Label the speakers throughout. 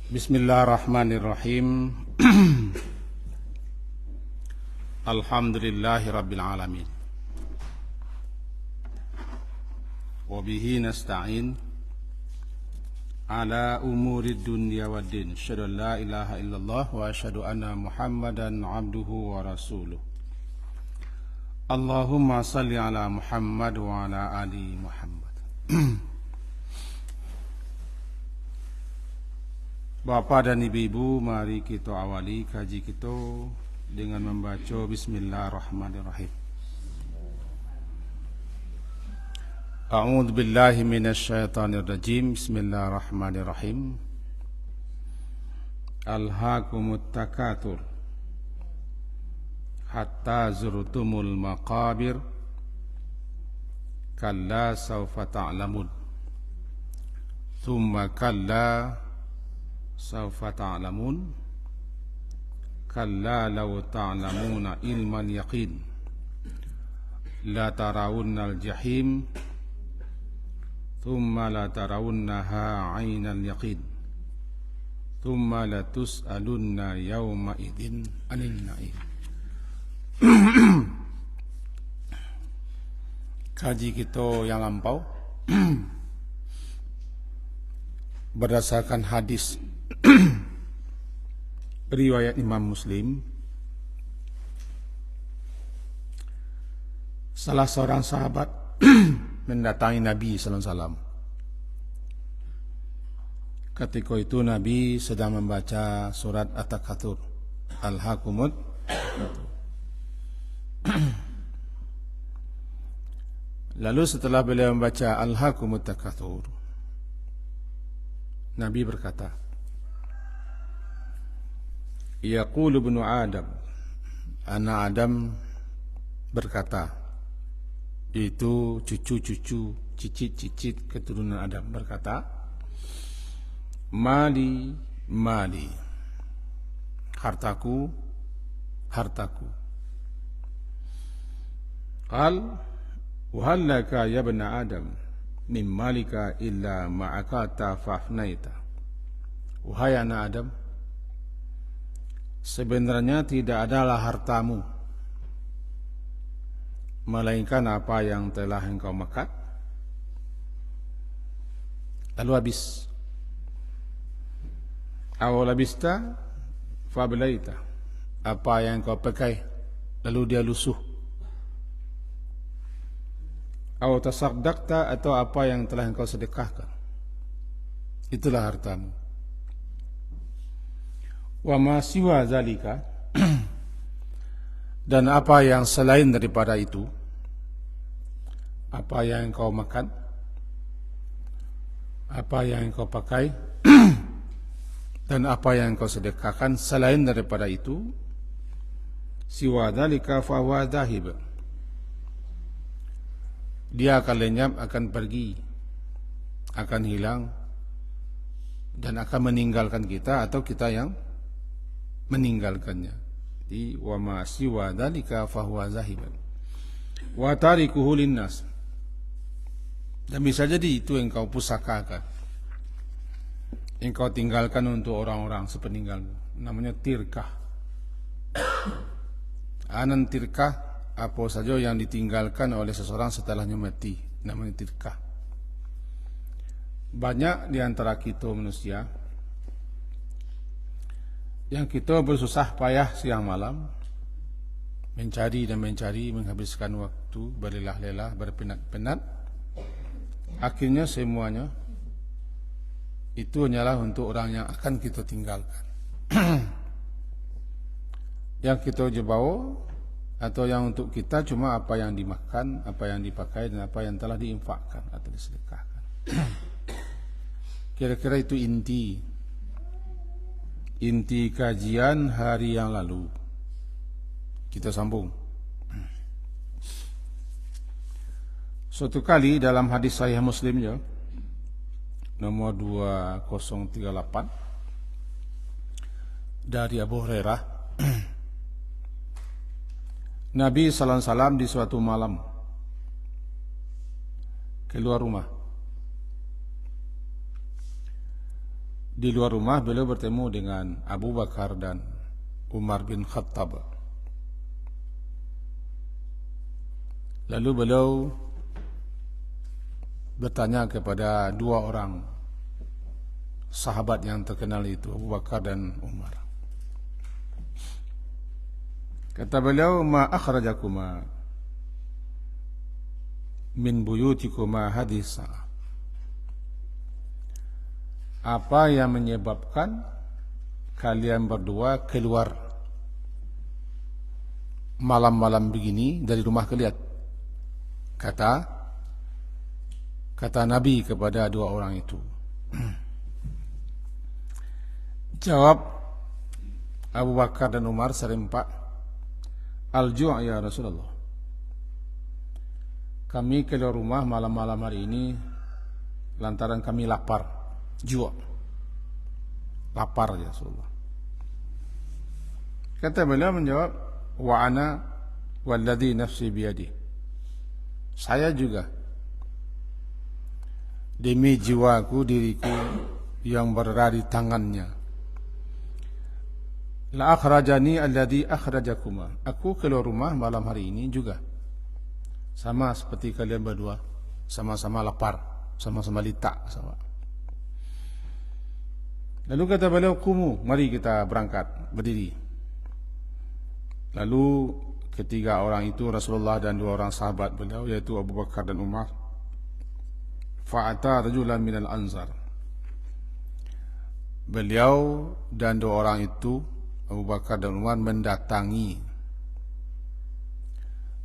Speaker 1: Bismillahirrahmanirrahim. Alhamdulillahi rabbil alamin. Wa bihi nasta'in ala umuri dunya waddin. Asyhadu an la ilaha illallah wa asyhadu anna Muhammadan abduhu wa rasuluh. Allahumma salli ala Muhammad wa ala ali Muhammad. Bapak dan ibu-ibu, mari kita awali kaji kita dengan membaca Bismillahirrahmanirrahim. A'udzu billahi minasyaitonir rajim. Bismillahirrahmanirrahim. Alhaakumut takatsur hatta zurtumul maqabir kalla sawfa ta'lamun thumma kalla sawfa ta'lamun kalla law ta'lamuna ilman yaqin la tarawunnal jahim thumma la tarawunnaha 'ainal yaqin thumma la tus'alunna yawma idzin 'anil na'im. Kaji kita yang lampau berdasarkan hadis riwayat Imam Muslim, salah seorang sahabat mendatangi Nabi sallallahu alaihi wasallam. Ketika itu Nabi sedang membaca surat At-Takatsur, Alhaakumut. Lalu setelah beliau membaca Alhaakumut Takatsur, Nabi berkata, Yaqulu ibnu Adam, anak Adam berkata, itu cucu-cucu, cicit-cicit keturunan Adam berkata, mali, mali, hartaku, hartaku. Qal, wahallaka ya ibn Adam, min malika illa ma'akata fafnaita. Wahai anak Adam, sebenarnya tidak adalah hartamu melainkan apa yang telah engkau makan lalu habis. Aw labista fablaita, apa yang engkau pakai lalu dia lusuh. Aw tasaddaqta, atau apa yang telah engkau sedekahkan, itulah hartamu. Wa ma siwa zalika, dan apa yang selain daripada itu, apa yang engkau makan, apa yang engkau pakai, dan apa yang engkau sedekahkan selain daripada itu, siwa zalika fa huwa dhahib, dia akan lenyap, akan pergi, akan hilang, dan akan meninggalkan kita atau kita yang meninggalkannya. Di wa ma siwa dzalika fa huwa zahiban wa tarikuhu linnas, dan bisa jadi itu engkau pusakakan, engkau tinggalkan untuk orang-orang sepeninggalmu, namanya tirkah. Anan tirkah, apa saja yang ditinggalkan oleh seseorang setelahnya mati, namanya tirkah. Banyak di antara kita manusia yang kita bersusah payah siang malam mencari dan mencari, menghabiskan waktu berlelah-lelah, berpenat-penat, akhirnya semuanya itu hanyalah untuk orang yang akan kita tinggalkan. Yang kita bawa atau yang untuk kita cuma apa yang dimakan, apa yang dipakai, dan apa yang telah diinfakkan atau disedekahkan. Kira-kira itu inti kajian hari yang lalu. Kita sambung. Suatu kali dalam hadis Sahih Muslim ya, nomor 2038 dari Abu Hurairah, Nabi sallallahu alaihi wasallam di suatu malam keluar rumah. Di luar rumah beliau bertemu dengan Abu Bakar dan Umar bin Khattab. Lalu beliau bertanya kepada dua orang sahabat yang terkenal itu, Abu Bakar dan Umar. Kata beliau, ma akhrajakuma min buyutikuma hadis sa'ah. Apa yang menyebabkan kalian berdua keluar malam-malam begini dari rumah kalian? Kata Nabi kepada dua orang itu. Jawab Abu Bakar dan Umar serempak, al-ju' ya Rasulullah. Kami keluar rumah malam-malam hari ini lantaran kami lapar. Ju', lapar ya Rasulullah. Kata beliau menjawab, wa ana walladhi nafsi biyadi. Saya juga, demi jiwaku, diriku yang berada di tangannya. La akhrajani alladhi akhrajakuma. Aku keluar rumah malam hari ini juga, sama seperti kalian berdua, sama-sama lapar, sama-sama litak sama. Lalu kata beliau, kumu, mari kita berangkat, berdiri. Lalu ketiga orang itu, Rasulullah dan dua orang sahabat beliau, yaitu Abu Bakar dan Umar, fa'ata rajulan minal ansar. Beliau dan dua orang itu, Abu Bakar dan Umar, mendatangi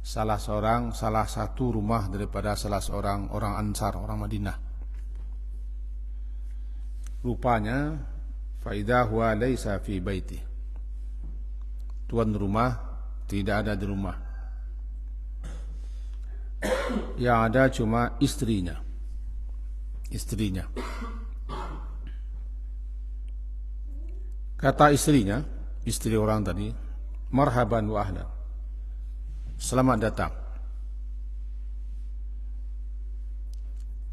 Speaker 1: salah satu rumah daripada salah seorang orang Ansar, orang Madinah. Rupanya faidah huwa laisa fi baiti. Tuan rumah tidak ada di rumah. Yang ada cuma istrinya. Kata istrinya, istri orang tadi, marhaban wa ahlan. Selamat datang.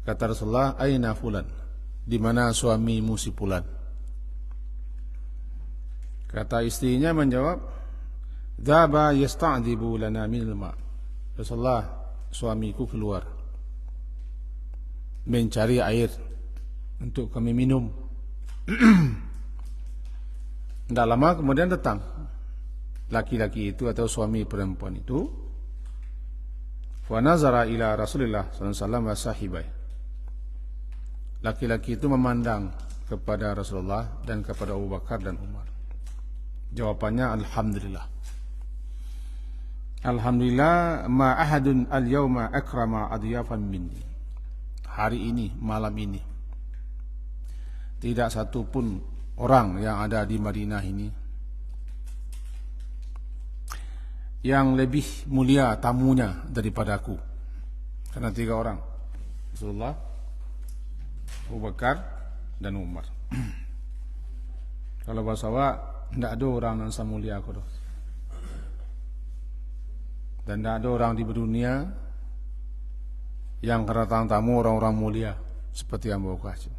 Speaker 1: Kata Rasulullah, aina fulan? Di mana suamimu si fulan? Kata istrinya menjawab, dhaba yasta'dibu lana minal ma'. Rasulullah, suamiku keluar mencari air untuk kami minum. Tidak lama kemudian datang laki-laki itu atau suami perempuan itu. Fa nazara ila Rasulillah sallallahu alaihi wasallam wa sahibai. Laki-laki itu memandang kepada Rasulullah dan kepada Abu Bakar dan Umar. Jawabannya, alhamdulillah. Alhamdulillah, ma ahadun al-yawma akrama adyafan minni. Hari ini, malam ini, tidak satu pun orang yang ada di Madinah ini yang lebih mulia tamunya daripada aku. Karena tiga orang, Rasulullah, Abu Bakar dan Umar. Kalau bahasa Jawa, tidak ada orang yang semulia aku doh. Dan tidak ada orang di dunia yang kedatangan tamu orang-orang mulia seperti yang bawa kasih.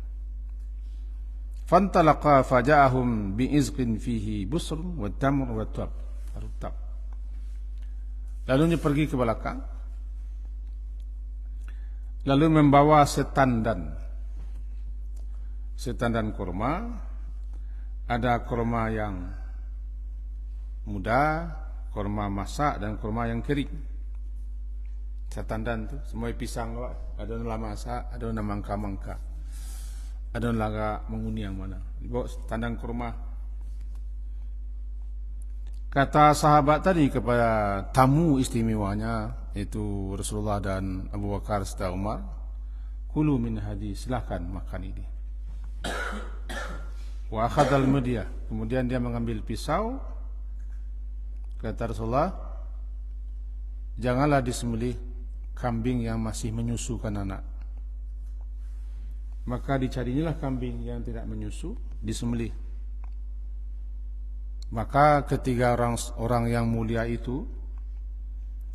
Speaker 1: Fantalaqa faja'ahum bi'izqin fihi busr wa tamr wa tab. Lalu dia pergi ke belakang, lalu membawa setan dan kurma. Ada kurma yang muda, kurma masak, dan kurma yang kering. Setandan tu semua pisang, ada yang masak, ada yang mangka-mangka, ada yang laga menguni yang mana. Dibawa tandan kurma. Kata sahabat tadi kepada tamu istimewanya, itu Rasulullah dan Abu Bakar serta Umar, kulu min hadis, silahkan makan ini. Wa akhadal media, kemudian dia mengambil pisau. Kata Rasulullah, janganlah disembelih kambing yang masih menyusukan anak. Maka dicarilah kambing yang tidak menyusu, disembelih. Maka ketiga orang yang mulia itu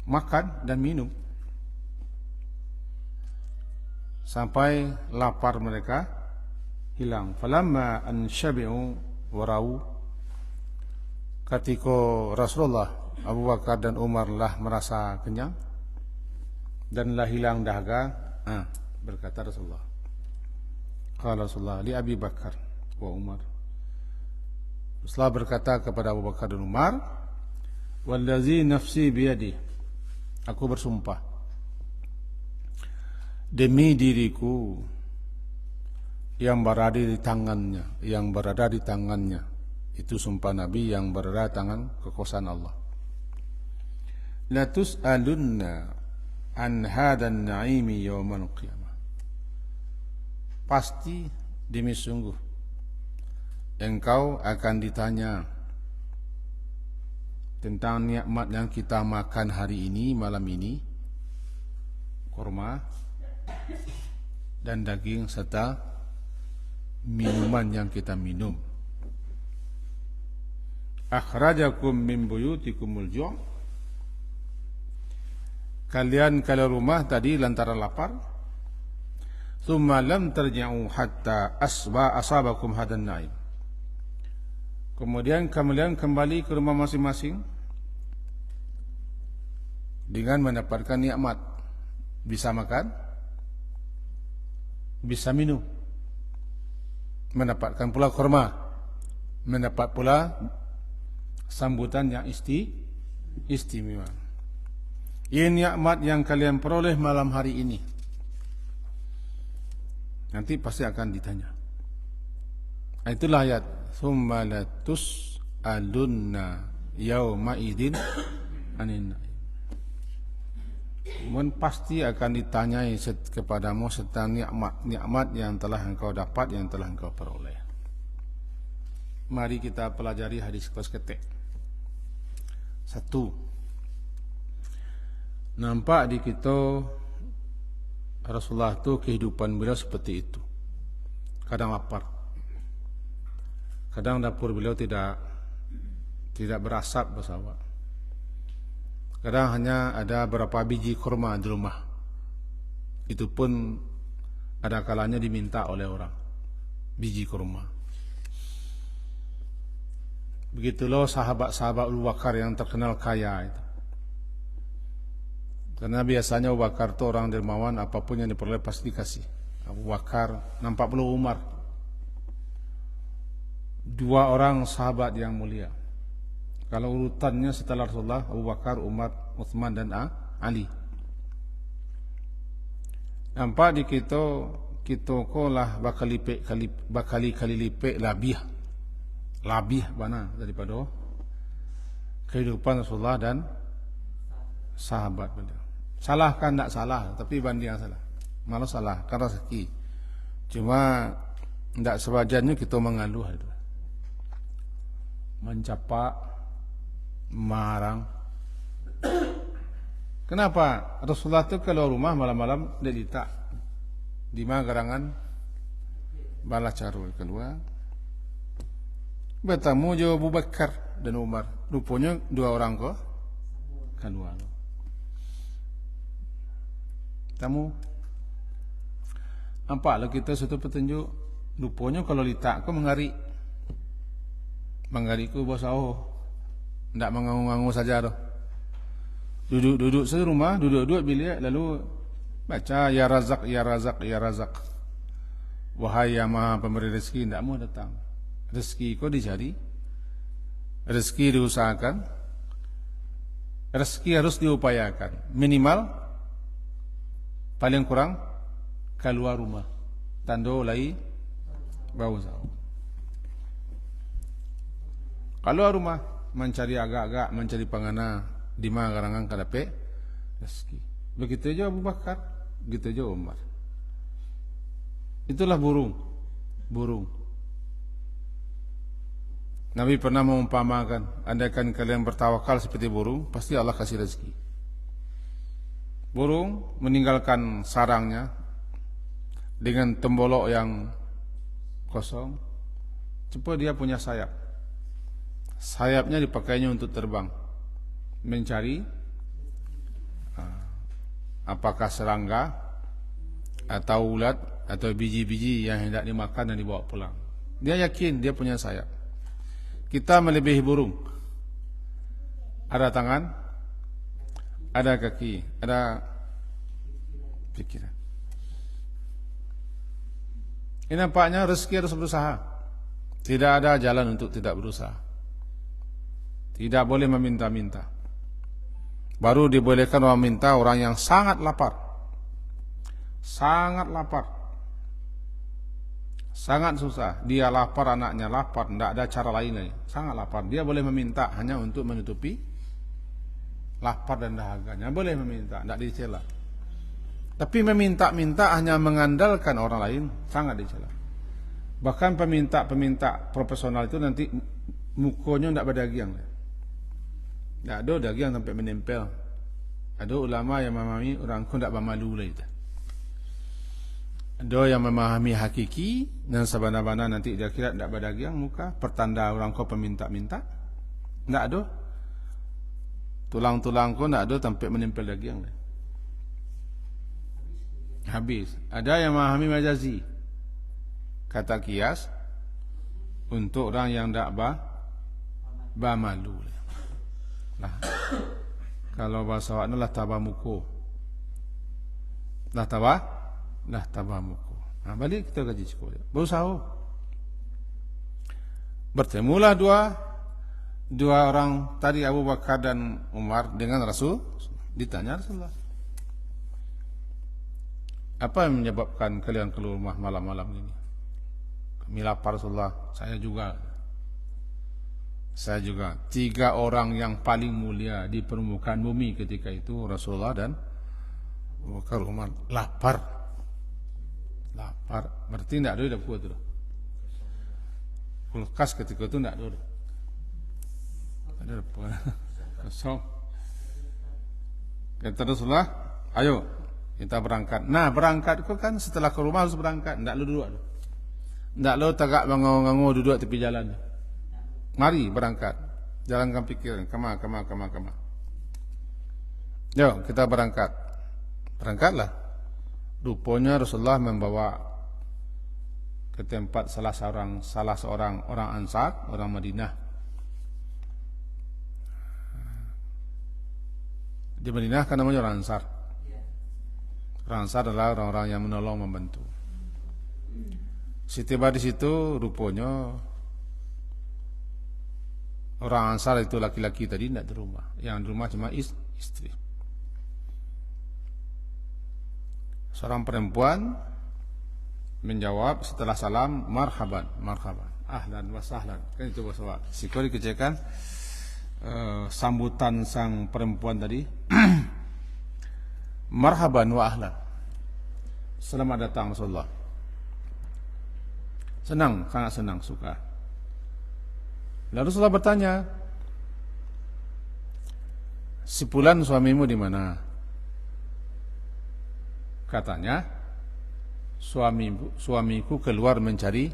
Speaker 1: makan dan minum sampai lapar mereka hilang. Falamma an syabi'u warau, ketika Rasulullah, Abu Bakar dan Umar lah merasa kenyang dan lah hilang dahaga, berkata Rasulullah, qala Rasulullah li Abi Bakar wa Umar, Rasulullah berkata kepada Abu Bakar dan Umar, wallazi nafsi biyadi, aku bersumpah demi diriku yang berada di tangannya, itu sumpah Nabi yang berada tangan kekuasaan Allah. La tus'alunna an hadan na'imi yawmal qiyamah, pasti demi sungguh engkau akan ditanya tentang nikmat yang kita makan hari ini, malam ini, kurma dan daging serta minuman yang kita minum. Akhrajakum min buyutikumul ju', kalian keluar rumah tadi lantaran lapar. Thumma lam tarji'u hatta asabakum hadan na'im, kemudian kalian kembali ke rumah masing-masing dengan mendapatkan nikmat, bisa makan, bisa minum, mendapatkan pula kurma, mendapat pula sambutan yang istimewa. Ini nikmat yang kalian peroleh malam hari ini, nanti pasti akan ditanya. Itulah ayat thumma latus'alunna yawma idzin anin na'im. Pasti akan ditanyai kepadamu tentang nikmat yang telah engkau dapat, yang telah engkau peroleh. Mari kita pelajari hadis kelas ketek. 1. Nampak di kita Rasulullah itu kehidupan beliau seperti itu. Kadang lapar, kadang dapur beliau tidak berasap bersama. Kadang hanya ada beberapa biji kurma di rumah. Itu pun ada kalanya diminta oleh orang, biji kurma. Begitulah sahabat-sahabat Abu Bakar yang terkenal kaya itu. Karena biasanya Abu Bakar itu orang dermawan, apapun yang diperoleh pasti dikasih. Abu Bakar, nampak perlu Umar. 2 orang sahabat yang mulia. Kalau urutannya setelah Rasulullah, Abu Bakar, Umar, Uthman dan Ali. Nampak di kita kolah bakali lipe labih mana daripada kehidupan Rasulullah dan sahabat beliau. Salah kan tak salah, tapi banding yang salah. Malah salah karena rezeki. Cuma tidak sewajarnya kita mengaluh itu. Mencapak, marang. Kenapa? Rasulullah itu kalau rumah malam-malam dia letak di magarangan bala carul keluar. Bertemu jo Abu Bakar dan Umar. Rupanya 2 orang kok keluar. Tamu nampak lah kita satu petunjuk. Rupanya kalau letak kok mengari ku bosau. Tidak mengangu-angu saja doh. Duduk serumah, duduk bilik, lalu baca ya Razak, ya Razak, ya Razak. Wahai yang Maha Pemberi rezeki, tidak mau datang. Rezeki kau dicari, rezeki diusahakan, rezeki harus diupayakan. Minimal, paling kurang keluar rumah. Tando lai bau zau. Keluar rumah, mencari agak-agak, mencari pangana di magarangan kadape rezeki. Begitu aja Abu Bakar, begitu aja Umar. Itulah burung. Nabi pernah mengumpamakan, andaikan kalian bertawakal seperti burung, pasti Allah kasih rezeki. Burung meninggalkan sarangnya dengan tembolok yang kosong, cepat dia punya sayap. Sayapnya dipakainya untuk terbang, mencari apakah serangga atau ulat atau biji-biji yang hendak dimakan dan dibawa pulang. Dia yakin dia punya sayap. Kita melebihi burung. Ada tangan, ada kaki, ada pikiran. Ini nampaknya rezeki harus berusaha. Tidak ada jalan untuk tidak berusaha. Tidak boleh meminta-minta. Baru dibolehkan orang minta orang yang sangat lapar. Sangat lapar. Sangat susah. Dia lapar, anaknya lapar, tidak ada cara lain lagi. Sangat lapar. Dia boleh meminta hanya untuk menutupi lapar dan dahaganya. Boleh meminta, tidak dicela. Tapi meminta-minta hanya mengandalkan orang lain, sangat dicela. Bahkan peminta-peminta profesional itu nanti mukonya tidak berdagiang. Tidak ada dagiang sampai menempel. Ada ulama yang memahami orang kau tidak bermalu lah itu. Ada yang memahami hakiki dan sabana-bana nanti dia kira tidak berdagiang muka, pertanda orang kau peminta-minta. Tidak ada. Tulang-tulang kau tidak ada sampai menempel dagiang. Habis. Ada yang memahami majazi. Kata kias untuk orang yang tidak bermalu. Nah, kalau bahasa awak lah tabamuko. Lah tabamuko. Nah, balik kita kaji sekolah. Berusaha. Bertemulah dua orang tadi, Abu Bakar dan Umar dengan Rasul. Ditanya Rasulullah, apa yang menyebabkan kalian keluar rumah malam-malam ini? Kami lapar Rasulullah. Saya juga. 3 orang yang paling mulia di permukaan bumi ketika itu, Rasulullah dan Abu Bakar, Umar, lapar. Berarti tidak ada kuat tu. Kulkas ketika itu tidak ada. Ada apa? Kosong. Kata Rasulullah, ayo kita berangkat. Nah, berangkat itu kan setelah ke rumah harus berangkat. Tidak lu duduk. Tidak lu tagak bangun-bangun duduk tepi jalan. Mari berangkat. Jalankan pikiran. Kama. Yuk kita berangkat. Berangkatlah. Rupanya Rasulullah membawa ke tempat salah seorang orang Ansar, orang Madinah. Di Madinah kan namanya orang Ansar. Orang Ansar adalah orang-orang yang menolong, membantu. Setiba di situ rupanya orang Ansar itu laki-laki tadi tidak di rumah. Yang di rumah cuma istri. Seorang perempuan menjawab setelah salam, marhaban, ahlan wa sahlan. Kan itu bahasa Arab. Sikor dikecekkan sambutan sang perempuan tadi. Marhaban wa ahlan. Selamat datang Rasulullah. Senang, sangat senang, suka. Lalu Rasulullah bertanya, si fulan suamimu di mana? Katanya, suamiku keluar mencari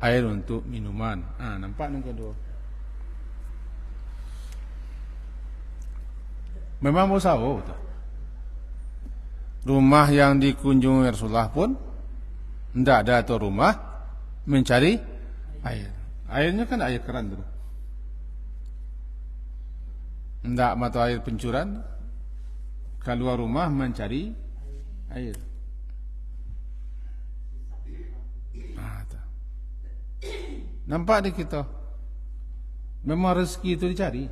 Speaker 1: air untuk minuman. Nampak yang kedua. Memang berusaha. Rumah yang dikunjungi Rasulullah pun tidak ada atau rumah mencari air. Airnya kan air keran dulu. Tidak mata air pencuran. Keluar rumah mencari air. Nampak di kita. Memang rezeki itu dicari.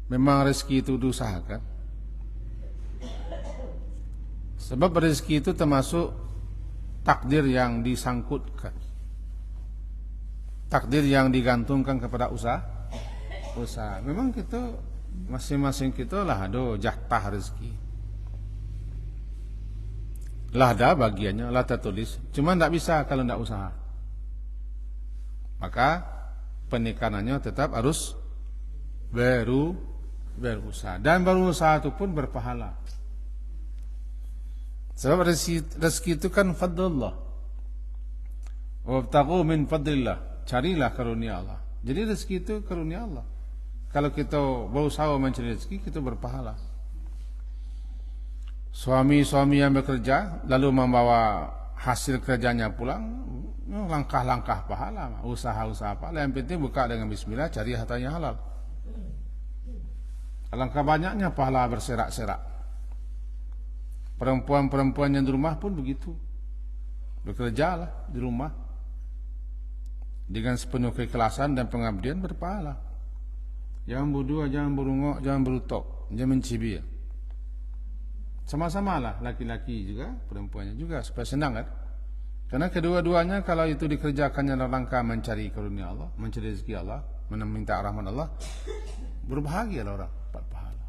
Speaker 1: Memang rezeki itu diusahakan. Sebab rezeki itu termasuk takdir yang disangkutkan. Takdir yang digantungkan kepada usaha. Memang kita masing-masing kita lah ada jatah rezeki. Lah ada bagiannya, lah tertulis. Cuma tidak bisa kalau tidak usaha. Maka penekanannya tetap harus berusaha. Dan berusaha itu pun berpahala. Sebab rezeki itu kan fadlullah. Wabtaghu min fadlillah. Carilah karunia Allah. Jadi rezeki itu karunia Allah. Kalau kita berusaha mencari rezeki, kita berpahala. Suami-suami yang bekerja lalu membawa hasil kerjanya pulang, langkah-langkah pahala, usaha-usaha pahala. Yang penting buka dengan bismillah, cari harta yang halal. Alangkah banyaknya pahala berserak-serak. Perempuan-perempuan yang di rumah pun begitu. Bekerjalah di rumah dengan sepenuh keikhlasan dan pengabdian berpahala. Jangan berdua, jangan berungok, jangan berutok, jangan mencibir. Sama-sama lah, laki-laki juga, perempuannya juga, supaya senang kan. Karena kedua-duanya kalau itu dikerjakannya dalam rangka mencari karunia Allah, mencari rezeki Allah, meminta rahmat Allah, berbahagialah orang, dapat pahala.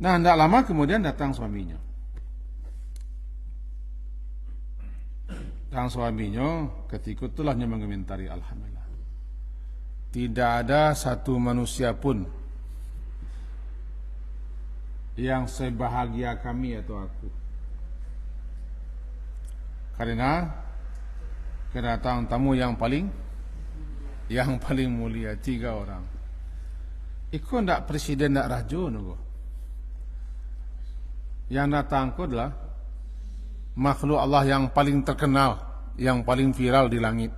Speaker 1: Nah, tidak lama kemudian datang suaminya. Dan suaminya ketika itulah dia mengomentari, alhamdulillah, tidak ada satu manusia pun yang sebahagia kami atau aku, karena kedatangan tamu yang paling mulia, 3 orang. Iko ndak presiden, ndak raja nunggu. Yang datang ko adalah makhluk Allah yang paling terkenal, yang paling viral di langit,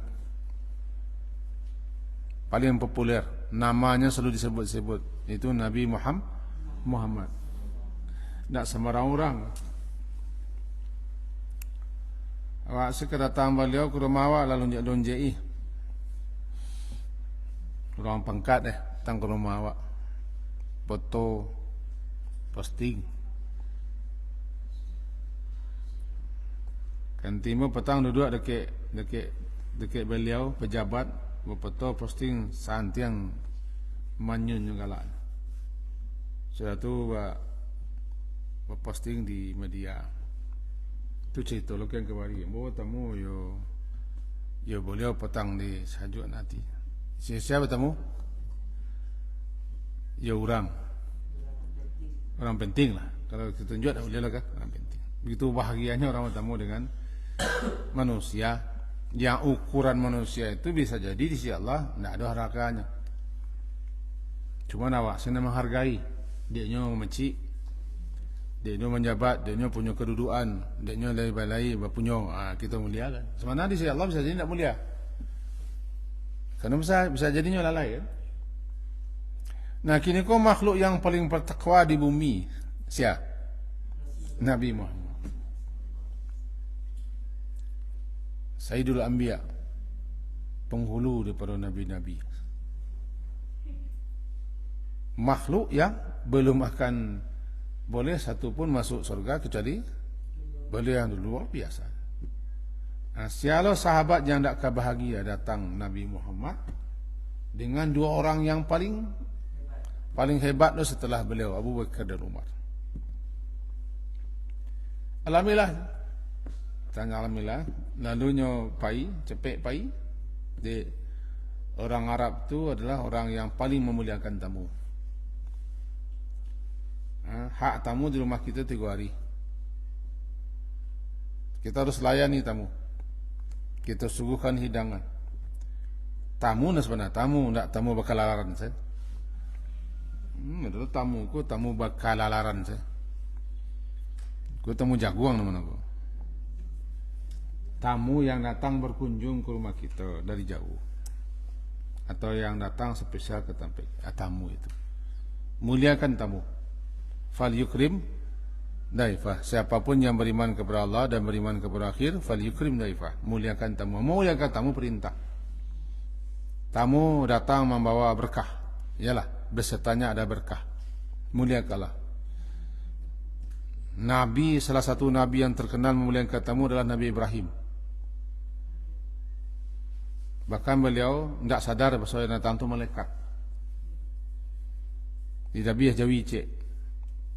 Speaker 1: paling populer, namanya selalu disebut-sebut, itu Nabi Muhammad. Tak sembarang orang. Awak sekedatang beliau ke rumah awak lalu lonjek orang pangkat datang ke rumah awak, foto, posting. Kan timur petang duduk dekat beliau pejabat, foto posting santiang manyun juga lah. Sudah tu posting di media. Tu cerita lo yang kembali. Bawa tamu yo beliau petang di sajuk nanti. Siapa tamu? Ya orang penting lah. Kalau kita tunjuk dah boleh lah kan, orang penting. Begitu bahagianya orang bertemu dengan manusia yang ukuran manusia itu bisa jadi di sisi Allah tidak ada harganya. Cuma awak senang menghargai, dia nyo mencik, dia nyo menjabat, dia nyo punya kedudukan, dia nyo balai punya, kita muliakan. Sebenarnya di sisi Allah bisa jadi tidak mulia. Karena bisa jadinya lalai kan. Nah, kini kau makhluk yang paling bertakwa di bumi siapa? Nabi Muhammad, Sayyidul Anbiya, penghulu daripada nabi-nabi. Makhluk yang belum akan boleh satu pun masuk surga kecuali beliau yang luar biasa. Nah, siapa sahabat yang tak kebahagia datang Nabi Muhammad dengan 2 orang yang paling hebat setelah beliau, Abu Bakar dan Umar. Alhamdulillah, tanya alhamdulillah, lalunya cepet pai. Di orang Arab tu adalah orang yang paling memuliakan tamu. Hak tamu di rumah kita 3 hari. Kita harus layani tamu. Kita suguhkan hidangan. Tamu sebenarnya tamu, tidak tamu bakal lalaran saya. Adalah tamu bakal lalaran saya. Ku tamu jagoan namanya aku. Tamu yang datang berkunjung ke rumah kita dari jauh, atau yang datang spesial ke tempat tamu itu. Muliakan tamu. Fal yukrim daifah. Siapapun yang beriman kepada Allah dan beriman kepada akhir, fal yukrim daifah. Muliakan tamu. Muliakan tamu perintah. Tamu datang membawa berkah. Yalah, besertanya ada berkah. Muliakanlah. Nabi, salah satu nabi yang terkenal memuliakan tamu adalah Nabi Ibrahim. Bahkan beliau tidak sadar bahawa yang datang itu malaikat. Di Nabi Jawi cek,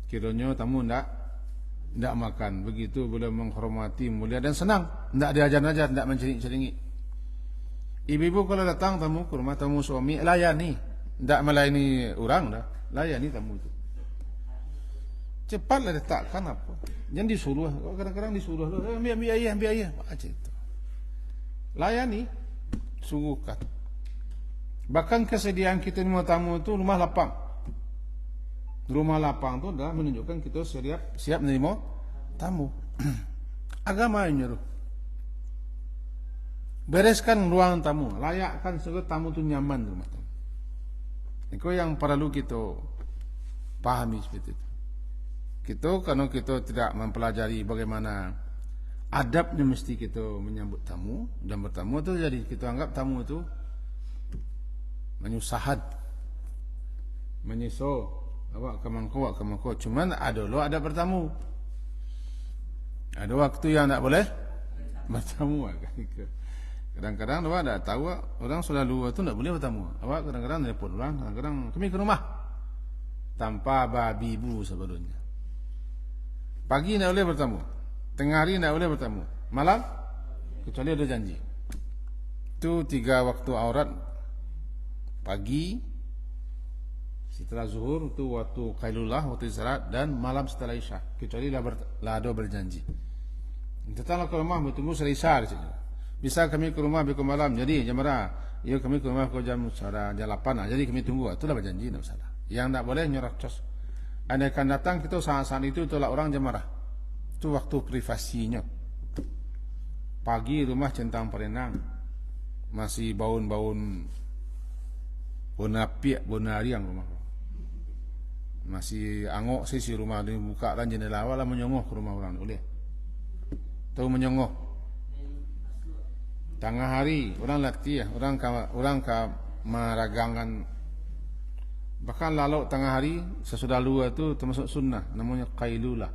Speaker 1: kiranya tamu tidak makan. Begitu beliau menghormati, mulia dan senang. Tidak diajar-ajar, tidak mencering-ceringi. Ibu-ibu kalau datang tamu ke rumah tamu suami, layani. Tidak melayani orang dah, layani tamu itu. Cepatlah letakkan apa. Jangan disuruh. Kadang-kadang disuruh, ambil ayah. Macam itu. Layani, sungguhkan. Bahkan kesediaan kita ni tamu itu rumah lapang. Rumah lapang itu adalah menunjukkan kita siap menerima tamu. Agama yang nyuruh. Bereskan ruang tamu, layakkan supaya tamu itu nyaman di rumah tamu. Itu yang perlu kita pahami seperti itu. Kita karena kita tidak mempelajari bagaimana adabnya mesti kita menyambut tamu dan bertamu itu, jadi kita anggap tamu itu menyusahat, menyiso, awak kemangko. Cuman ada bertamu. Ada waktu yang tak boleh bertamu. Kadang-kadang awak tak tahu, orang selalu itu tak boleh bertamu. Awak kadang-kadang telepon orang, kadang-kadang kami ke rumah tanpa babi ibu sebelumnya. Pagi tak boleh bertamu, tengah hari tak boleh bertamu, malam kecuali ada janji. Itu 3 waktu aurat. Pagi setelah zuhur itu waktu qailulah, waktu istirahat, dan malam setelah isya, kecuali lah ada berjanji. Tetaplah ke rumah bertunggu setelah isya di sini. Bisa kami ke rumah ke malam, jadi jam berapa? Ya kami ke rumah ke jam 8. Jadi kami tunggu, itulah berjanji, tidak masalah. Yang tak boleh nyorot cos. Andaikan datang kita saat itu tolak orang jam marah. Itu waktu privasinya. Pagi rumah centang perenang, masih baun-baun bonapiak, bonariang rumah. Masih angok sih si rumah, dibuka dan jendela awal lah menyongoh ke rumah orang, boleh. Tahu menyongoh. Tengah hari orang latih, orang ka meragangan. Bahkan lalu tengah hari sesudah luar itu termasuk sunnah, namanya qailulah.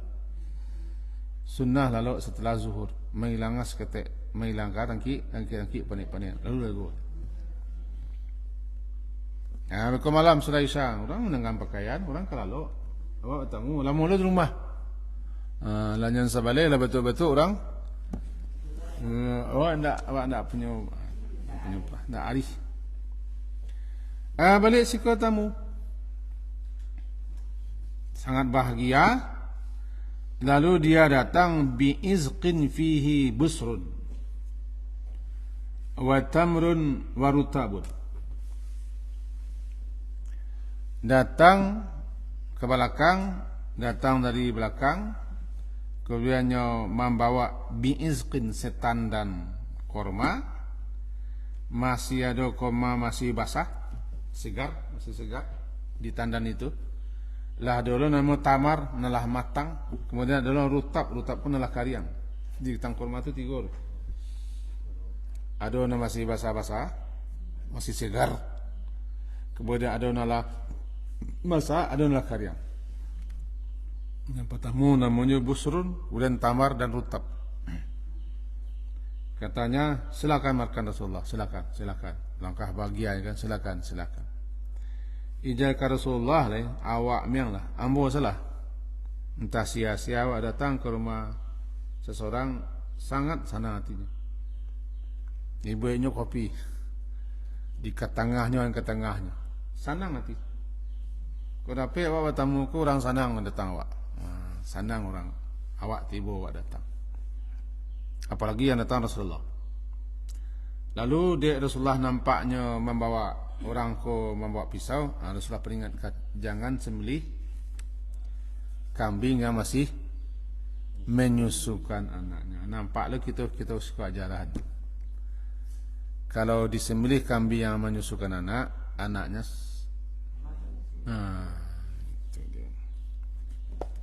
Speaker 1: Sunnah lalu setelah zuhur, menghilangkan seketik, menghilangkan tangki panik-panik lalu. Nah, ke malam sudah isya, orang menengam pakaian, orang kalau awak bertamu, lama di rumah. Lanyan sabale lah betul-betul orang. Awak ndak punya ndak arif. Balik sikap tamu. Sangat bahagia. Lalu dia datang biizqin fihi busrun wa tamrun wa rutabun. Datang ke belakang, datang dari belakang, kemudiannya membawa biizqin setandan korma, masih ada korma masih basah, masih segar di tandan itu. Lah dulu nama tamar nalah matang, kemudian ada rutab pun nalah kariang. Di tang korma itu 3. Ada nama masih basah-basah, masih segar. Kemudian ada nalah masa, ada nalah kariang. Yang pertama namanya busrun, kemudian tamar dan rutab. Katanya silakan makan Rasulullah, silakan. Langkah bahagia kan, silakan. Ijal ka Rasulullah lah, awak miang lah, ambo salah. Entah sia-sia awak datang ke rumah seseorang, sangat senang hatinya. Ibunya kopi di ketengahnya, senang hati. Kau dapat awak bertamu, kurang senang datang awak. Senang orang awak tiba awak datang. Apalagi yang datang Rasulullah. Lalu Rasulullah nampaknya membawa pisau. Rasulullah peringatkan, jangan sembelih kambing yang masih menyusukan anaknya. Nampaklah kita suka ajaran. Kalau disembelih kambing yang menyusukan anaknya, itu dia.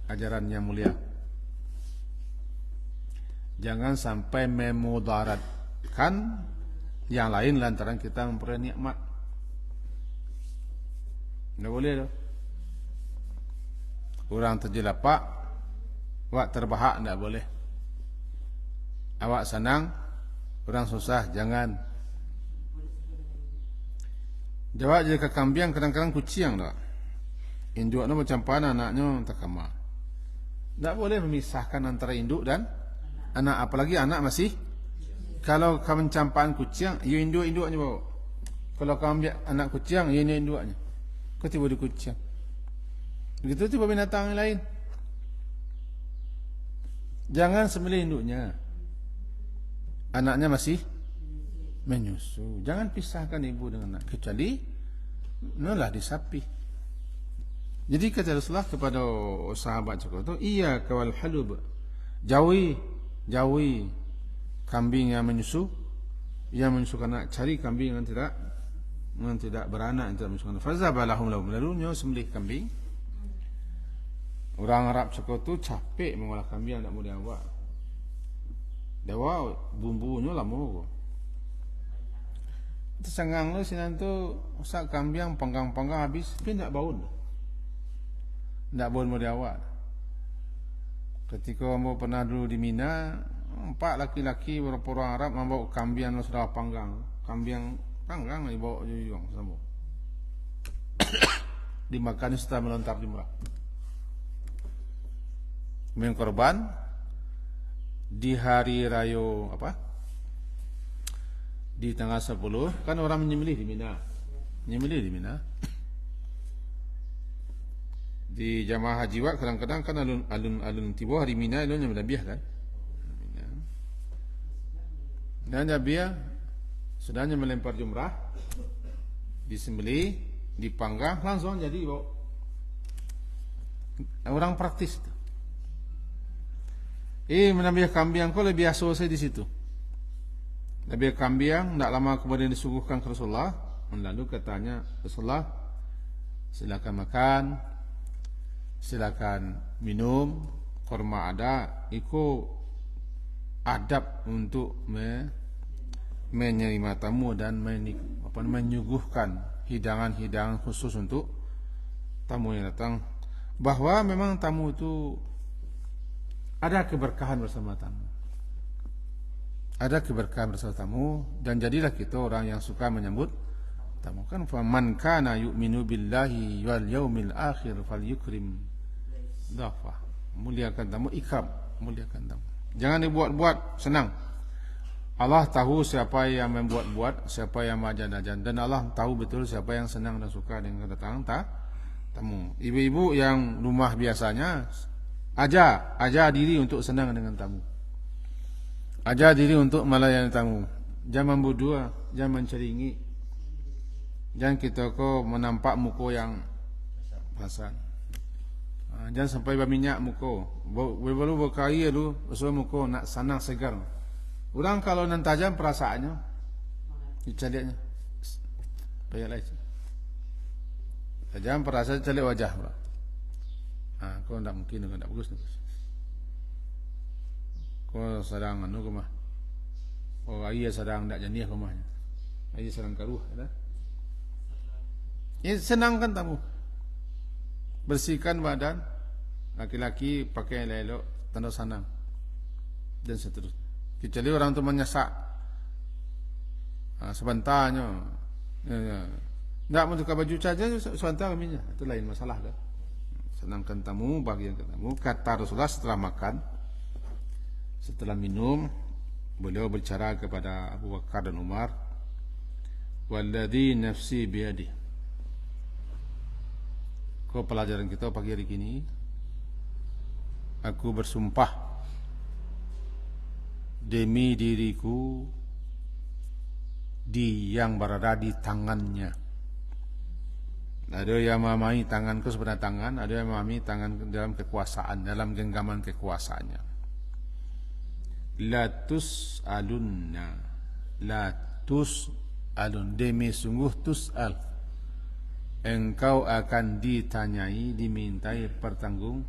Speaker 1: Ajaran yang mulia. Jangan sampai memudaratkan yang lain lantaran kita memperoleh nikmat. Tidak boleh tu. Orang terjelapak, awak terbahak, tidak boleh. Awak senang, orang susah, jangan. Jawab jika kambing kadang-kadang kucing tak. Induknya macam mana anaknya tak kamar. Tak boleh memisahkan antara induk dan anak, apalagi anak masih. Kalau kamu campaan kucing, you induknya bawa. Kalau kamu ambil anak kucing, you induknya. Kau tiba di kucing. Begitu tiba binatang yang lain. Jangan sembelih induknya. Anaknya masih menyusu. Jangan pisahkan ibu dengan anak, kecuali nalah di sapi. Jadi kata Rasulullah kepada sahabat Joko itu, iya kawal halub, jauhi kambing yang menyusu, anak, cari kambing yang tidak beranak, yang tidak menyusukan. Fazabalahum lahum, lalu nyo sembelih kambing. Orang Arab Joko itu capek mengolah kambing, tidak mau diawak. Dewa bumbunya lama. Itu sangang lu sinan tu sak kambing panggang habis, tapi tidak bau. Tidak bau mau diawak. Ketika mau pernah dulu di Mina, 4 laki-laki beberapa orang Arab membawa kambing yang sudah panggang. Kambing panggang dibawa juga sama. Dimakan setelah melontar di Mekah. Kambing korban di hari raya di tanggal 10 kan orang menyembelih di Mina. Di jamaah haji wak kadang-kadang kan alun tiba hari Mina itu menabiah kan. Dan Nabiya sudahnya melempar jumrah, disembelih, dipanggang, langsung jadi bawa. Orang praktis. Menabiah kambing kau lebih biasa saya di situ. Nabiah kambing, tidak lama kemudian disuguhkan ke Rasulullah. Lalu katanya Rasulullah, silakan makan, silakan minum, kurma ada, ikut adab untuk menerima tamu dan menyuguhkan hidangan-hidangan khusus untuk tamu yang datang. Bahwa memang tamu itu ada keberkahan bersama tamu. Ada keberkahan bersama tamu, dan jadilah kita orang yang suka menyambut tamu. Kan faman kana yu'minu billahi wal yaumil akhir falyukrim dhafah. Muliakan tamu, ikram, muliakan tamu. Jangan dibuat-buat, senang. Allah tahu siapa yang membuat-buat, siapa yang majan-majan, dan Allah tahu betul siapa yang senang dan suka dengan kedatangan tamu. Ibu-ibu yang rumah biasanya ajar diri untuk senang dengan tamu. Ajar diri untuk melayani tamu. Jangan berdua, jangan menceringi. Jangan kita menampak muka yang basah. Jangan sampai berminyak muka. Baru berkaya tu, so muka nak sanang segar. Orang kalau nan tajam perasaannya, dicaliaknya. Banyak lagi. Tajam perasaan calik wajah. Kau tak mungkin, kau tak bagus. Kau sedang anu kau mah. Oh ayah sedang tak janiah kau mahnya. Ayah sedang karuh. Senangkan tamu. Bersihkan badan. Laki-laki pakai elok, tanda sanang. Dan seterusnya. Kecuali orang tu menyesak sebentarnya. Tak mau tukar baju saja sebentar kaminya. Itu lain masalah kan. Senangkan tamu, bagian tamu. Kata Rasulullah setelah makan, setelah minum, beliau berbicara kepada Abu Bakar dan Umar, walladzi nafsi biyadihi. Kau pelajaran kita pagi hari ini, aku bersumpah demi diriku yang berada di tangannya. Ada yang memahami tanganku sebenarnya tangan, ada yang memahami tangan dalam kekuasaan, dalam genggaman kekuasaannya. Latus alun demi sungguh tus'al, engkau akan ditanyai, dimintai pertanggung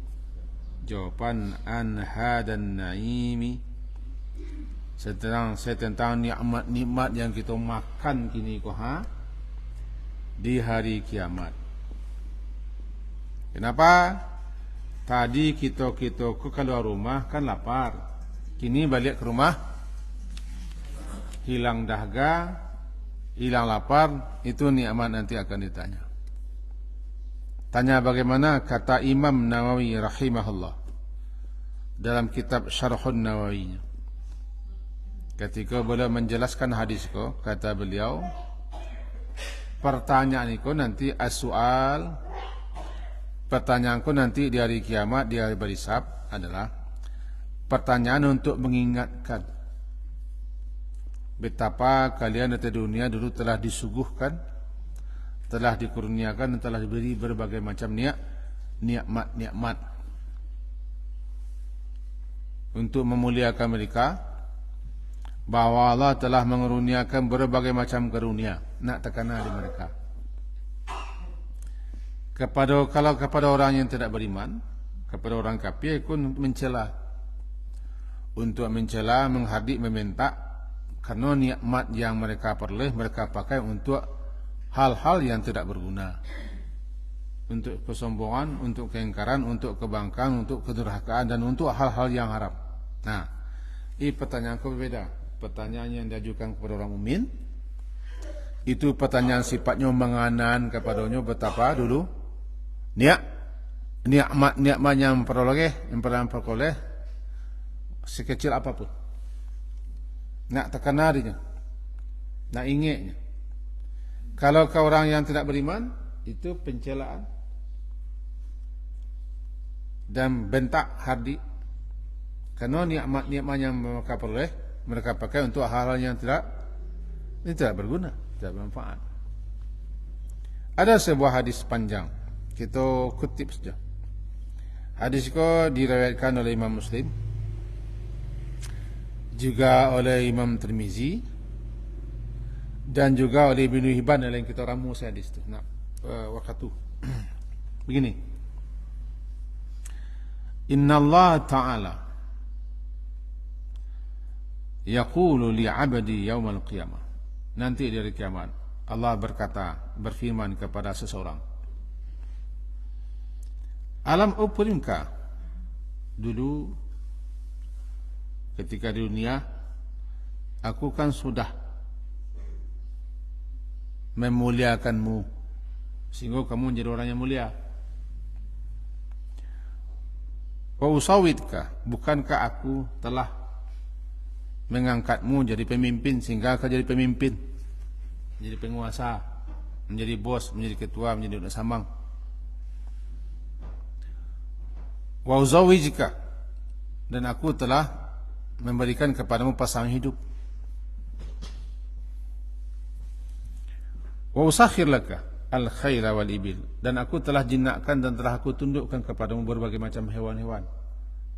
Speaker 1: jawaban an hadan naimi, tentang nikmat-nikmat yang kita makan kini di hari kiamat. Kenapa? Tadi kita keluar rumah kan lapar. Kini balik ke rumah hilang dahaga, hilang lapar, itu nikmat nanti akan ditanya. Tanya bagaimana? Kata Imam Nawawi rahimahullah dalam kitab Syarhun Nawawinya. Ketika beliau menjelaskan hadis ko, kata beliau, pertanyaanku nanti pertanyaanku nanti di hari kiamat, di hari berisab adalah pertanyaan untuk mengingatkan betapa kalian di dunia dulu telah disuguhkan, telah dikurniakan dan telah diberi berbagai macam nikmat-nikmat untuk memuliakan mereka, bahwa Allah telah mengeruniakan berbagai macam karunia nak terkena di mereka. Kalau kepada orang yang tidak beriman, kepada orang kafir pun mencela, untuk mencela, menghardik, meminta, karena nikmat yang mereka peroleh mereka pakai untuk hal-hal yang tidak berguna, untuk kesombongan, untuk keingkaran, untuk kebangkangan, untuk kedurhakaan, dan untuk hal-hal yang haram. Nah, ini pertanyaan berbeda. Pertanyaan yang diajukan kepada orang mukmin itu pertanyaan sifatnya menganan kepadanya betapa dulu nikmat yang pernah peroleh sekecil apapun, nak terkena dirinya, nak ingatnya. Kalau ke orang yang tidak beriman, itu pencelaan dan bentak hardik, karena nikmat yang mereka peroleh mereka pakai untuk hal-hal yang tidak berguna, tidak bermanfaat. Ada sebuah hadis panjang, kita kutip saja. Hadis itu diriwayatkan oleh Imam Muslim, juga oleh Imam Tirmizi, dan juga oleh Ibnu Hibban yang kita ramu hadis itu. Nah, waktu begini. Inna Allah Ta'ala yaqulu li'abdi yaumal qiyamah. Nanti di hari kiamat Allah berfirman kepada seseorang, alam ukrimka, dulu ketika di dunia aku kan sudah memuliakanmu sehingga kamu menjadi orang yang mulia. Wa usawidka, bukankah aku telah mengangkatmu jadi pemimpin sehingga kau jadi pemimpin, menjadi penguasa, menjadi bos, menjadi ketua, menjadi udah sambang. Wa uzawijka, dan aku telah memberikan kepadamu pasangan hidup. Wa usakhir laka al-khaira wal ibil, dan aku telah jinakkan dan telah aku tundukkan kepadamu berbagai macam hewan-hewan.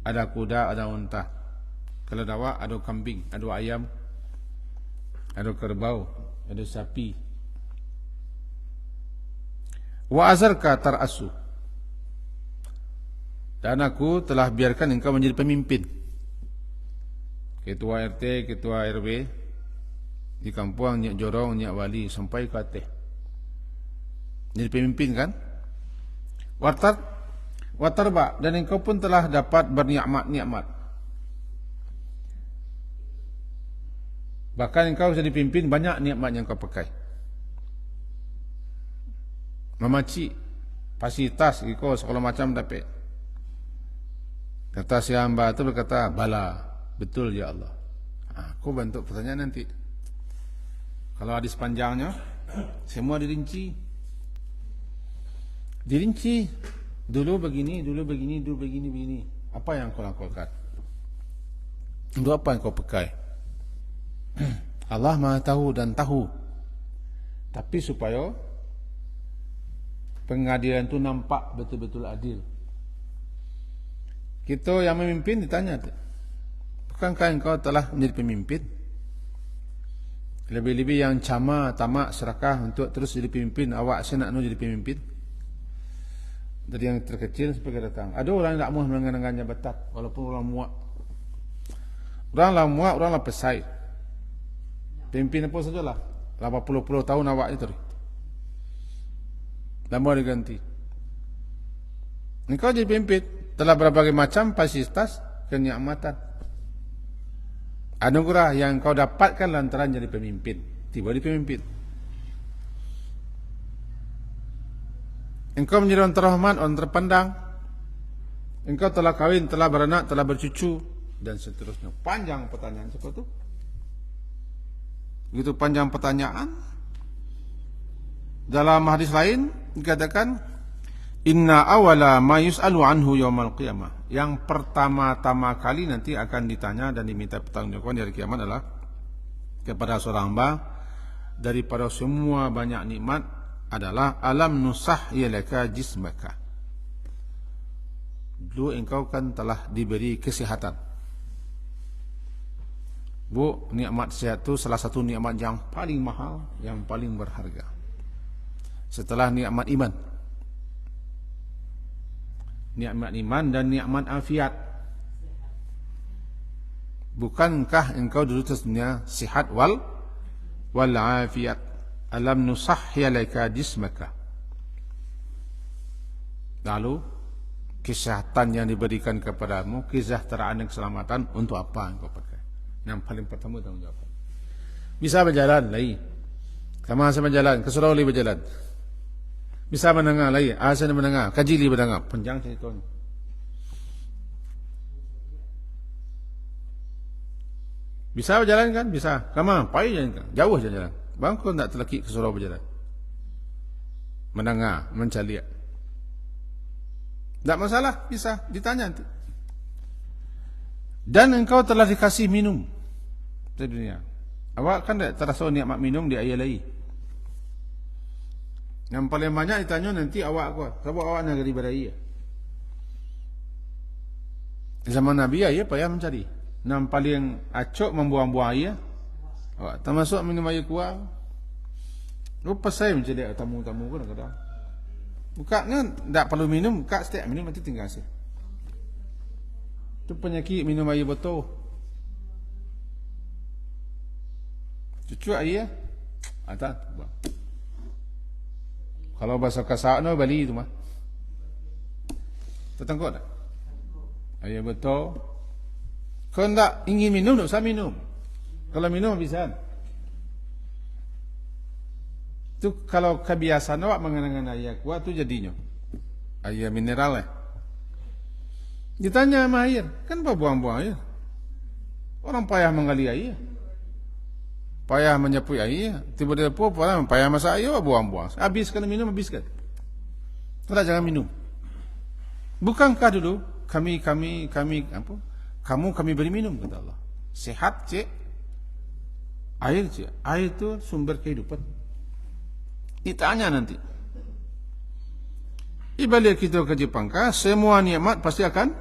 Speaker 1: Ada kuda, ada unta, keledai, ada kambing, ada ayam, ada kerbau, ada sapi. Wa azarka tarasu, dan aku telah biarkan engkau menjadi pemimpin, ketua RT, ketua RW di kampung, nyak jorong, nyak wali, sampai ke atas. Jadi pemimpin kan? Watarba, dan engkau pun telah dapat bernikmat-nikmat. Bahkan engkau jadi pimpin, banyak nikmat yang kau pakai. Memaci, fasilitas, ikut segala macam dapat. Kata si hamba itu berkata, bala, betul ya Allah. Aku bantu pertanyaan nanti. Kalau hadis panjangnya, semua dirinci. Dulu begini. Apa yang kau lakukan? Itu apa yang kau pakai? Allah Maha tahu dan tahu. Tapi supaya pengadilan itu nampak betul-betul adil, kita yang memimpin ditanya, bukankah engkau telah menjadi pemimpin? Lebih-lebih yang tamak, serakah untuk terus jadi pemimpin. Awak saya nak jadi pemimpin. Dari yang terkecil sampai ke datang. Ada orang yang tak mahu mengenangkan jabatan, walaupun orang muak. Orang lah muak, orang lah pesai. Pimpin apa sajalah, 80 tahun awak itu. Lama diganti. Engkau jadi pimpin, telah berbagai macam fasilitas, kenikmatan, anugerah yang kau dapatkan lantaran jadi pemimpin. Tiba di pemimpin. Engkau menjadi orang terhormat, orang terpandang. Engkau telah kawin, telah beranak, telah bercucu, dan seterusnya. Panjang pertanyaan seperti itu. Begitu panjang pertanyaan. Dalam hadis lain dikatakan, inna awala ma yus'alu anhu yaumal qiyamah. Yang pertama-tama kali nanti akan ditanya dan diminta pertanggungjawaban di hari kiamat adalah kepada seorang hamba daripada semua banyak nikmat adalah alam nusah yalaka jismaka. Dulu engkau kan telah diberi kesehatan. Bu, nikmat sehat itu salah satu nikmat yang paling mahal, yang paling berharga. Setelah nikmat iman. Nikmat iman dan nikmat afiat. Bukankah engkau dulu tersedia sihat wal afiat? Alam nusahhiya laka jismaka. Lalu kesehatan yang diberikan kepadamu, kesejahteraan dan keselamatan, untuk apa engkau pakai? Yang paling pertama tanggungjawab. Bisa berjalan lagi. Kamu asal berjalan, ke surau lagi berjalan. Bisa mendengar lagi, asal mendengar, kaji lagi mendengar. Panjang ceritanya. Bisa berjalan kan? Bisa. Kamu payah jalan kan? Jauh jalan. Bangku tak terlekik ke surau berjalan. Mendengar, mencari. Tak masalah, bisa ditanya nanti. Dan engkau telah dikasih minum di dunia. Awak kan tak terasa nikmat minum di air lagi. Yang paling banyak ditanya nanti awak kuat. Sebab awak nak daripada air. Zaman Nabi air payah mencari. Yang paling acok membuang-buang air. Awak termasuk minum air kuat. Lupa saya mencari tamu-tamu pun kadang-kadang. Bukanya tak perlu minum, buka setiap minum nanti tinggal sih. Itu penyakit minum air botol. Cucu air, ada. Kalau bahasa kasar no Bali itu mah. Tertangkap tak? Air botol. Kalau tak ingin minum, tak usah minum. Kalau minum bisa. Itu kalau kebiasaan awak mengenang air kuat tu jadinya air mineral. Ditanya sama air, kan apa buang-buang air? Orang payah menggali air, payah menyepui air, tiba-tiba payah masak air, buang-buang. Habiskan minum, habiskan. Tidak, jangan minum. Bukankah dulu kami apa? Kami beri minum, kata Allah. Sehat cik, air cik, air itu sumber kehidupan. Ditanya nanti. Ibalik kita ke Jepang, semua nikmat pasti akan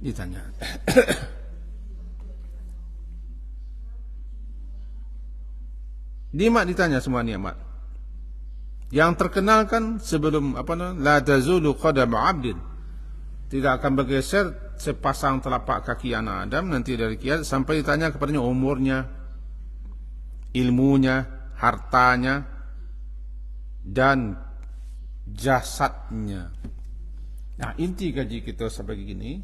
Speaker 1: ditanya. Nikmat ditanya semua nikmat. Yang terkenal kan sebelum la tazulu qadam 'abdin. Tidak akan bergeser sepasang telapak kaki anak Adam nanti dari kiamat sampai ditanya kepadanya umurnya, ilmunya, hartanya, dan jasadnya. Nah, inti kaji kita sampai gini.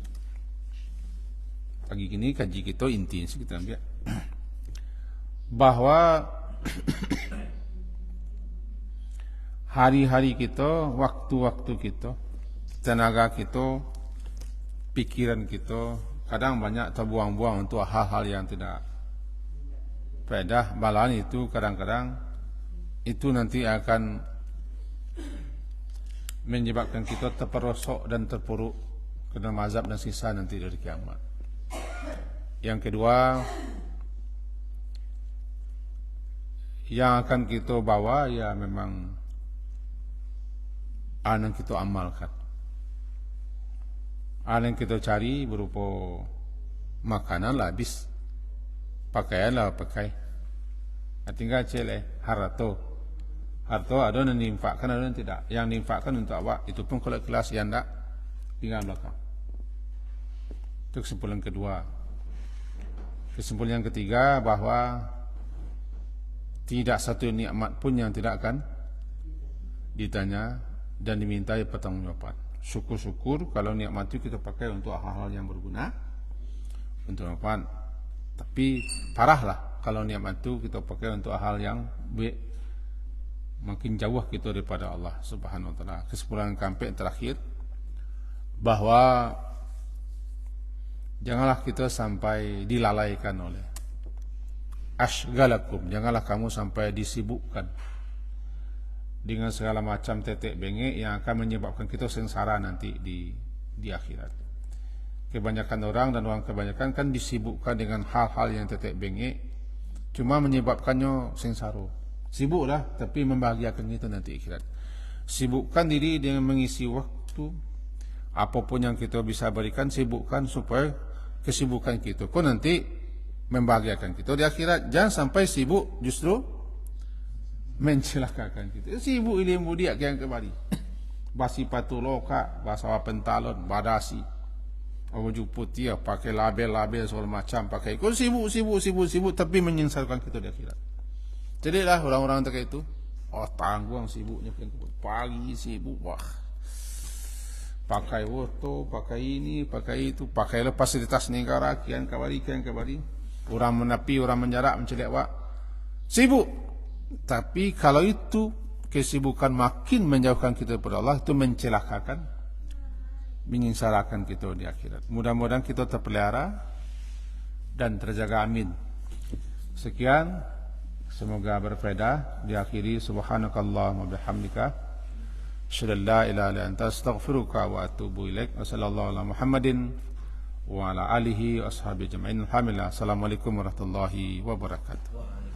Speaker 1: Pagi gini kaji kita inti kita ambil bahwa hari-hari kita, waktu-waktu kita, tenaga kita, pikiran kita kadang banyak terbuang-buang untuk hal-hal yang tidak faedah. Malahan itu kadang-kadang itu nanti akan menyebabkan kita terperosok dan terpuruk ke dalam azab dan sisa nanti dari kiamat. Yang kedua yang akan kita bawa ya memang yang kita amalkan. Yang kita cari berupa makanan lah habis, pakaian lah pakai. Tinggal celeh harta. Harta ada yang diinfakkan, ada yang tidak. Yang diinfakkan untuk awak, itu pun kalau kelas yang tak tinggal belakang. Itu kesimpulan kedua. Kesimpulan yang ketiga bahwa tidak satu nikmat pun yang tidak akan ditanya dan dimintai pertanggungjawaban. Syukur-syukur kalau nikmat itu kita pakai untuk hal-hal yang berguna, untuk manfaat. Tapi parahlah kalau nikmat itu kita pakai untuk hal yang makin jauh kita daripada Allah Subhanahu wa taala. Kesimpulan kampai terakhir bahwa janganlah kita sampai dilalaikan oleh ashgalakum, janganlah kamu sampai disibukkan dengan segala macam tetek bengek yang akan menyebabkan kita sengsara nanti di akhirat. Kebanyakan orang dan orang kebanyakan kan disibukkan dengan hal-hal yang tetek bengek, cuma menyebabkannya sengsara. Sibuklah, tapi membahagiakan kita nanti akhirat. Sibukkan diri dengan mengisi waktu, Apapun yang kita bisa berikan, sibukkan supaya kesibukan kita kok nanti membahagiakan kita di akhirat. Jangan sampai sibuk justru mencelakakan kita. Sibuk ilmu dia yang kembali. Basi patuloka, basawa pentalon, badasi. Baju putih, pakai label-label segala macam, pakai kok sibuk tapi menyengsarakan kita di akhirat. Jadilah orang-orang kayak itu, oh tanggung sibuknya pagi sibuk, wah. Pakai foto, pakai ini, pakai itu, pakai lepas fasilitas negara, kian kabari. Orang menepi, orang menjarak, mencelik wak. Sibuk. Tapi kalau itu kesibukan makin menjauhkan kita dari Allah, itu mencelakakan, menyengsarakan kita di akhirat. Mudah-mudahan kita terpelihara dan terjaga, amin. Sekian, semoga berfaedah. Diakhiri subhanakallahumma bihamdika asyhadu an la ilaha illa anta astaghfiruka wa atubu ilaik. Wassallallahu ala Muhammadin wa ala alihi wa ashabihi ajma'in. Alhamdulillah. Assalamualaikum warahmatullahi wabarakatuh.